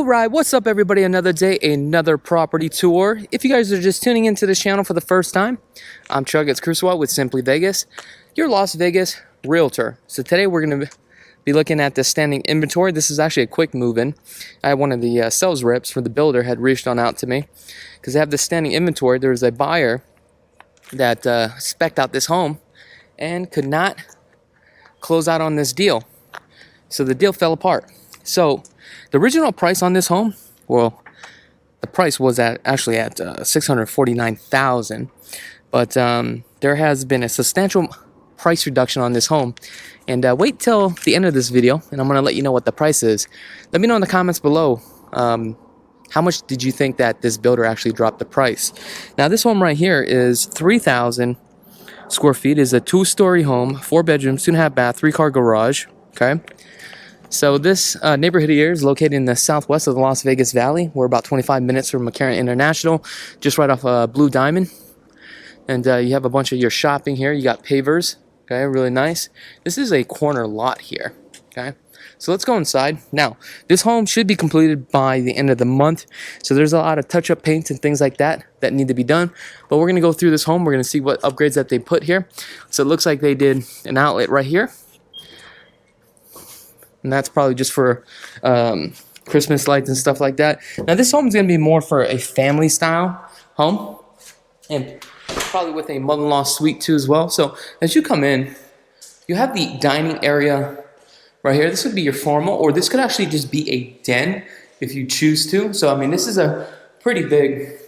Alright, what's up everybody? Another day, another property tour. If you guys are just tuning into this channel for the first time, I'm Krulsawat with Simply Vegas, your Las Vegas realtor. So today we're going to be looking at the standing inventory. This is actually a quick move-in. I had one of the sales reps for the builder had reached on out to me because they have this standing inventory. There was a buyer that spec'd out this home and could not close out on this deal. So the deal fell apart. So the original price on this home, well, the price was actually at $649,000, but there has been a substantial price reduction on this home. And wait till the end of this video, and I'm going to let you know what the price is. Let me know in the comments below how much did you think that this builder actually dropped the price. Now this home right here is 3,000 square feet. Is a 2-story home, 4 bedrooms, 2.5 bath, 3-car garage. Okay. So this neighborhood here is located in the southwest of the Las Vegas Valley. We're about 25 minutes from McCarran International, just right off Blue Diamond. And you have a bunch of your shopping here. You got pavers, okay, really nice. This is a corner lot here, okay. So let's go inside. Now, this home should be completed by the end of the month. So there's a lot of touch-up paints and things like that that need to be done. But we're going to go through this home. We're going to see what upgrades that they put here. So it looks like they did an outlet right here. And that's probably just for Christmas lights and stuff like that. Now this home is going to be more for a family style home. And probably with a mother-in-law suite too as well. So as you come in, you have the dining area right here. This would be your formal, or this could actually just be a den if you choose to. So I mean, this is a pretty big,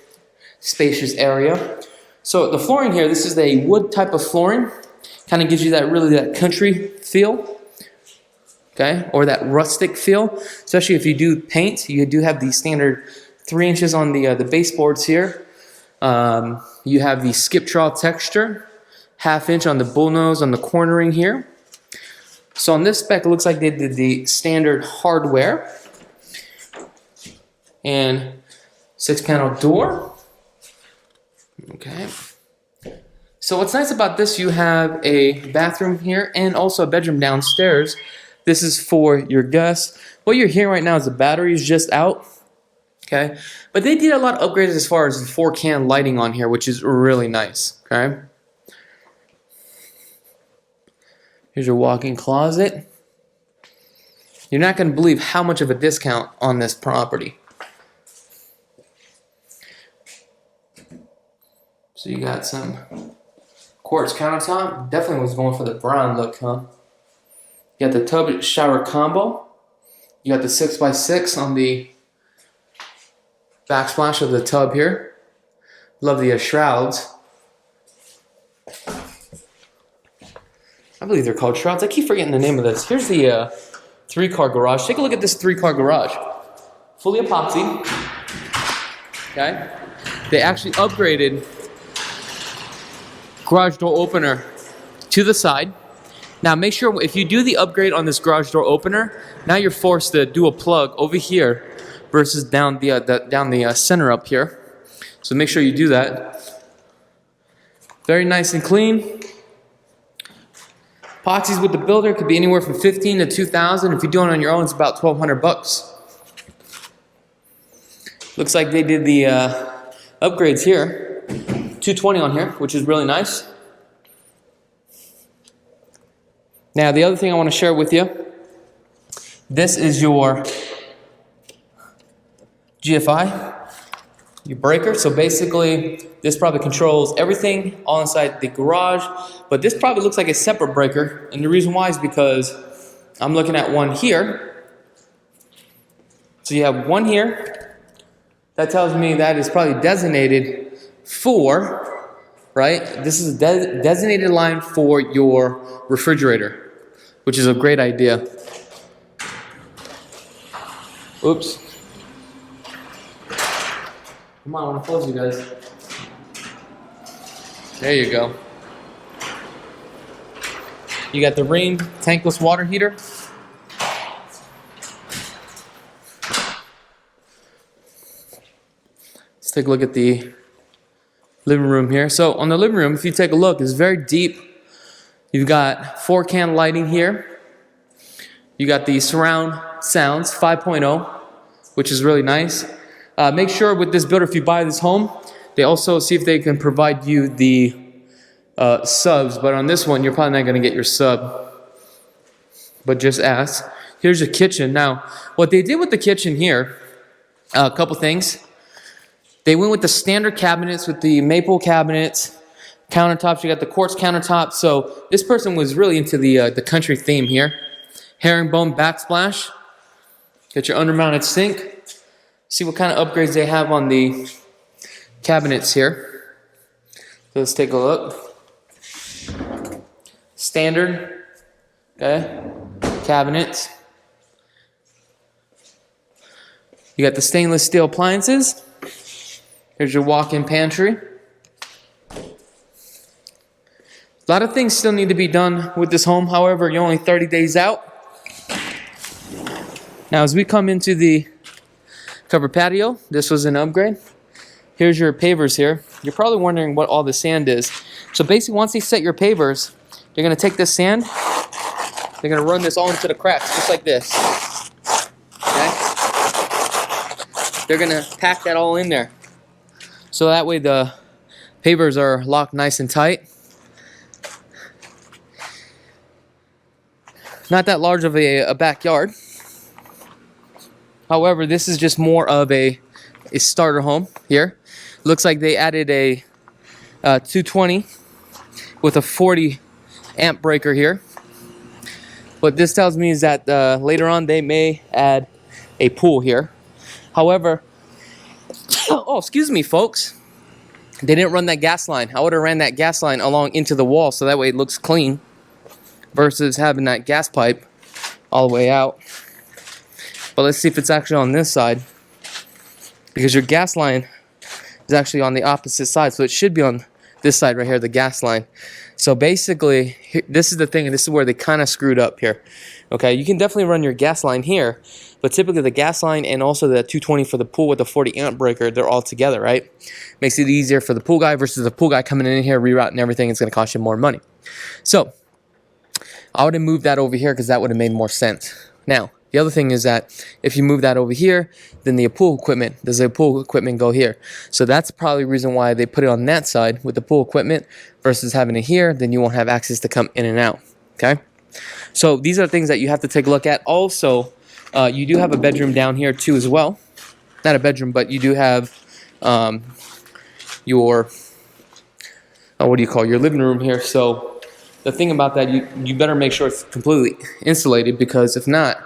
spacious area. So the flooring here, this is a wood type of flooring. Kind of gives you that country feel. Okay, or that rustic feel, especially if you do paint. You do have the standard 3 inches on the baseboards here. You have the skip trowel texture, 1/2 inch on the bullnose on the cornering here. So on this spec, it looks like they did the standard hardware and 6-panel door. Okay. So what's nice about this, you have a bathroom here and also a bedroom downstairs. This is for your guests. What you're hearing right now is the battery is just out. Okay. But they did a lot of upgrades as far as the 4-can lighting on here, which is really nice. Okay. Here's your walk-in closet. You're not going to believe how much of a discount on this property. So you got some quartz countertop. Definitely was going for the brown look, huh? You got the tub shower combo. You got the 6x6 on the backsplash of the tub here. Love the shrouds. I believe they're called shrouds. I keep forgetting the name of this. Here's the 3-car garage. Take a look at this 3-car garage. Fully epoxy. Okay. They actually upgraded garage door opener to the side. Now make sure if you do the upgrade on this garage door opener, now you're forced to do a plug over here versus down the center up here. So make sure you do that. Very nice and clean. Epoxies with the builder could be anywhere from $15 to $2,000. If you do it on your own, it's about $1,200. Looks like they did the upgrades here. $220 on here, which is really nice. Now, the other thing I want to share with you, this is your GFI, your breaker. So basically, this probably controls everything all inside the garage, but this probably looks like a separate breaker. And the reason why is because I'm looking at one here. So you have one here. That tells me that is probably designated for, right? This is a designated line for your refrigerator, which is a great idea. Oops. Come on, I want to close you guys. There you go. You got the Ring tankless water heater. Let's take a look at the living room here. So on the living room, if you take a look, it's very deep. You've got 4-can lighting here. You got the surround sounds 5.0 which is really nice. Make sure with this builder, if you buy this home, they also see if they can provide you the subs, but on this one, you're probably not going to get your sub, but just ask. Here's your kitchen. Now, what they did with the kitchen here, a couple things. They went with the standard cabinets with the maple cabinets, countertops. You got the quartz countertops. So this person was really into the country theme here. Herringbone backsplash. Got your undermounted sink. See what kind of upgrades they have on the cabinets here. So let's take a look. Standard, okay, cabinets. You got the stainless steel appliances. Here's your walk-in pantry. A lot of things still need to be done with this home. However, you're only 30 days out. Now, as we come into the covered patio, this was an upgrade. Here's your pavers here. You're probably wondering what all the sand is. So basically, once they set your pavers, they're going to take this sand, they're going to run this all into the cracks, just like this. Okay? They're going to pack that all in there. So that way the pavers are locked nice and tight. Not that large of a backyard. However, this is just more of a starter home here. Looks like they added a 220 with a 40 amp breaker here. What this tells me is that later on they may add a pool here. However, oh, excuse me, folks. They didn't run that gas line. I would have ran that gas line along into the wall so that way it looks clean versus having that gas pipe all the way out. But let's see if it's actually on this side, because your gas line is actually on the opposite side. So it should be on this side right here, the gas line. So basically, this is the thing, and this is where they kind of screwed up here. Okay, you can definitely run your gas line here, but typically the gas line and also the 220 for the pool with the 40 amp breaker, they're all together, right? Makes it easier for the pool guy versus the pool guy coming in here, rerouting everything. It's going to cost you more money. So I would have moved that over here because that would have made more sense. Now, the other thing is that if you move that over here, then the pool equipment, does the pool equipment go here? So that's probably the reason why they put it on that side with the pool equipment versus having it here. Then you won't have access to come in and out, okay? So these are things that you have to take a look at. Also, you do have a bedroom down here too as well. Not a bedroom, but you do have your, what do you call, your living room here. So the thing about that, you better make sure it's completely insulated, because if not,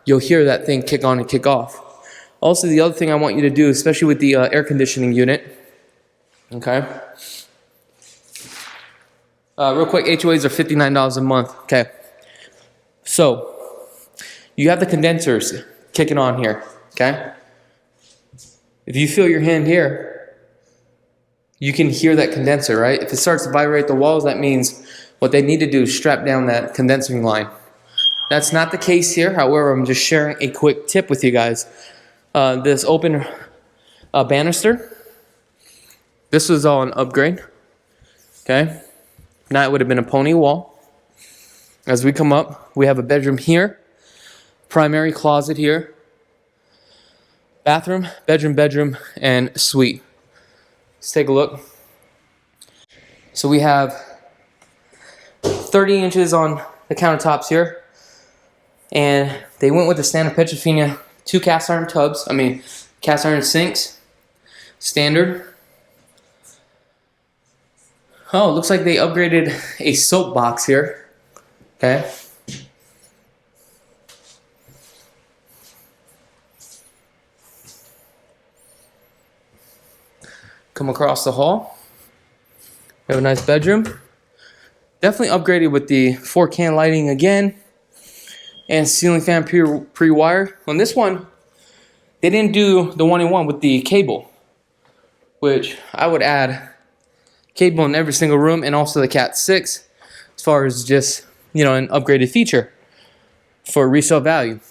you'll hear that thing kick on and kick off. Also, the other thing I want you to do, especially with the air conditioning unit, okay? Real quick, HOAs are $59 a month, okay? So, you have the condensers kicking on here, okay? If you feel your hand here, you can hear that condenser, right? If it starts to vibrate the walls, that means what they need to do is strap down that condensing line. That's not the case here. However, I'm just sharing a quick tip with you guys. This open banister, this was all an upgrade, okay? Now it would have been a pony wall. As we come up, we have a bedroom here, primary closet here, bathroom, bedroom, and suite. Let's take a look. So we have 30 inches on the countertops here. And they went with the standard Petrofina 2 cast iron tubs. Cast iron sinks. Standard. Oh, it looks like they upgraded a soap box here. Okay. Come across the hall. We have a nice bedroom. Definitely upgraded with the 4-can lighting again. And ceiling fan pre-wire. On this one, they didn't do the 1-in-1 with the cable, which I would add cable in every single room, and also the Cat 6 as far as just, an upgraded feature for resale value.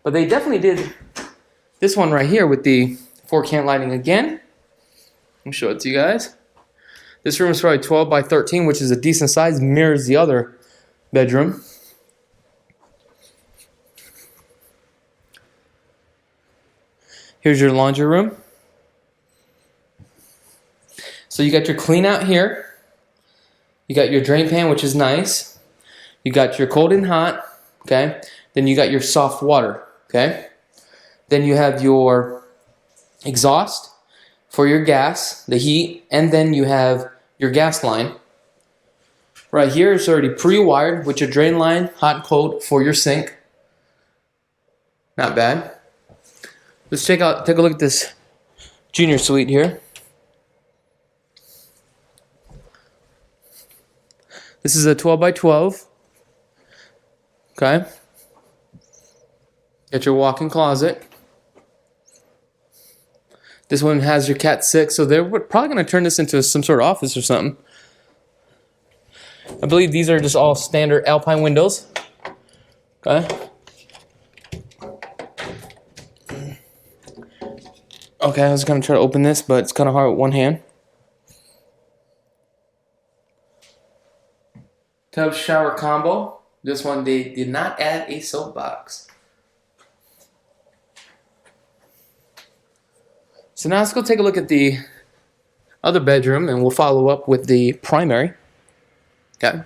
But they definitely did this one right here with the 4-can lighting again. Let me show it to you guys. This room is probably 12 by 13, which is a decent size, mirrors the other bedroom. Here's your laundry room. So you got your clean out here. You got your drain pan, which is nice. You got your cold and hot, okay? Then you got your soft water, okay? Then you have your exhaust for your gas, the heat, and then you have your gas line. Right here is already pre-wired with your drain line, hot and cold for your sink. Not bad. Let's take a look at this junior suite here. This is a 12 by 12. Okay. Got your walk-in closet. This one has your Cat 6, so they're probably going to turn this into some sort of office or something. I believe these are just all standard Alpine windows. Okay. Okay, I was going to try to open this, but it's kind of hard with one hand. Tub shower combo. This one, they did not add a soap box. So now let's go take a look at the other bedroom, and we'll follow up with the primary. Okay.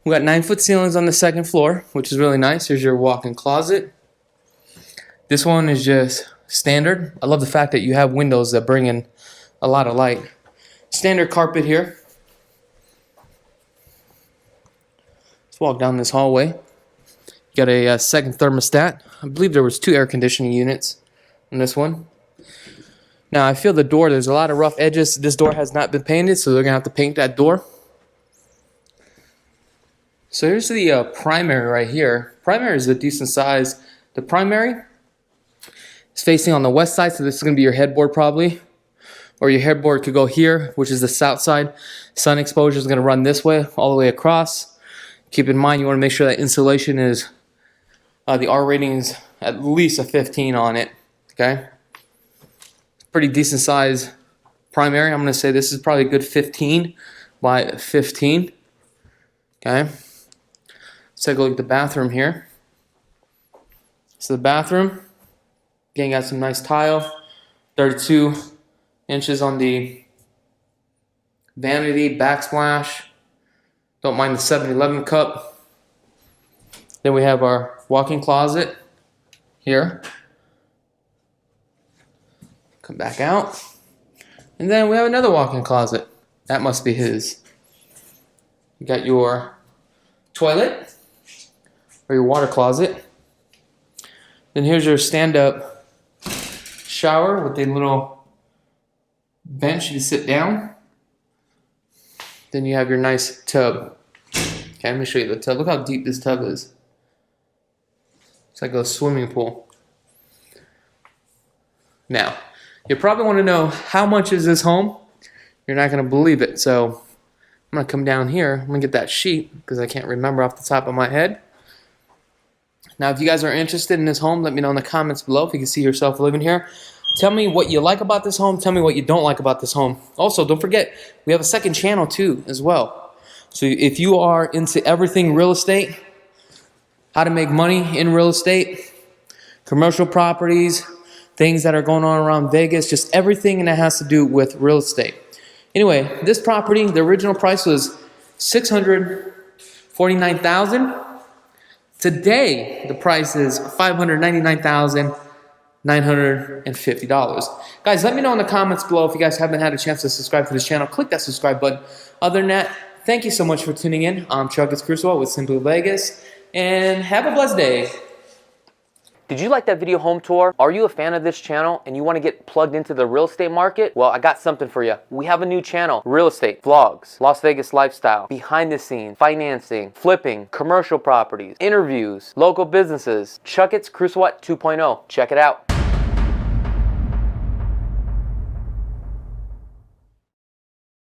We got 9-foot ceilings on the second floor, which is really nice. Here's your walk-in closet. This one is just standard. I love the fact that you have windows that bring in a lot of light. Standard carpet here. Let's walk down this hallway. You got a second thermostat. I believe there was 2 air conditioning units on this one. Now I feel the door, there's a lot of rough edges. This door has not been painted, so they're going to have to paint that door. So here's the primary right here. Primary is a decent size. The primary is facing on the west side, so this is going to be your headboard probably. Or your headboard could go here, which is the south side. Sun exposure is going to run this way, all the way across. Keep in mind, you want to make sure that insulation is, the R rating is at least a 15 on it. Okay? Pretty decent size primary. I'm going to say this is probably a good 15 by 15. Okay? Let's take a look at the bathroom here. So the bathroom, again, got some nice tile. 32 inches on the vanity, backsplash. Don't mind the 7-Eleven cup. Then we have our walk-in closet here. Come back out. And then we have another walk-in closet. That must be his. You got your toilet or your water closet. Then here's your stand-up shower with a little bench to sit down. Then you have your nice tub. Okay, let me show you the tub. Look how deep this tub is. It's like a swimming pool. Now, you probably want to know how much is this home? You're not going to believe it. So I'm going to come down here. I'm going to get that sheet because I can't remember off the top of my head. Now, if you guys are interested in this home, let me know in the comments below if you can see yourself living here. Tell me what you like about this home. Tell me what you don't like about this home. Also, don't forget, we have a second channel too as well. So if you are into everything real estate, how to make money in real estate, commercial properties, things that are going on around Vegas, just everything that has to do with real estate. Anyway, this property, the original price was $649,000. Today, the price is $599,950. Guys, let me know in the comments below if you guys haven't had a chance to subscribe to this channel. Click that subscribe button. Other than that, thank you so much for tuning in. I'm Krulsawat with Simply Vegas, and have a blessed day. Did you like that video home tour? Are you a fan of this channel and you want to get plugged into the real estate market? Well, I got something for you. We have a new channel, real estate, vlogs, Las Vegas lifestyle, behind the scenes, financing, flipping, commercial properties, interviews, local businesses, Chakits Krulsawat 2.0. Check it out.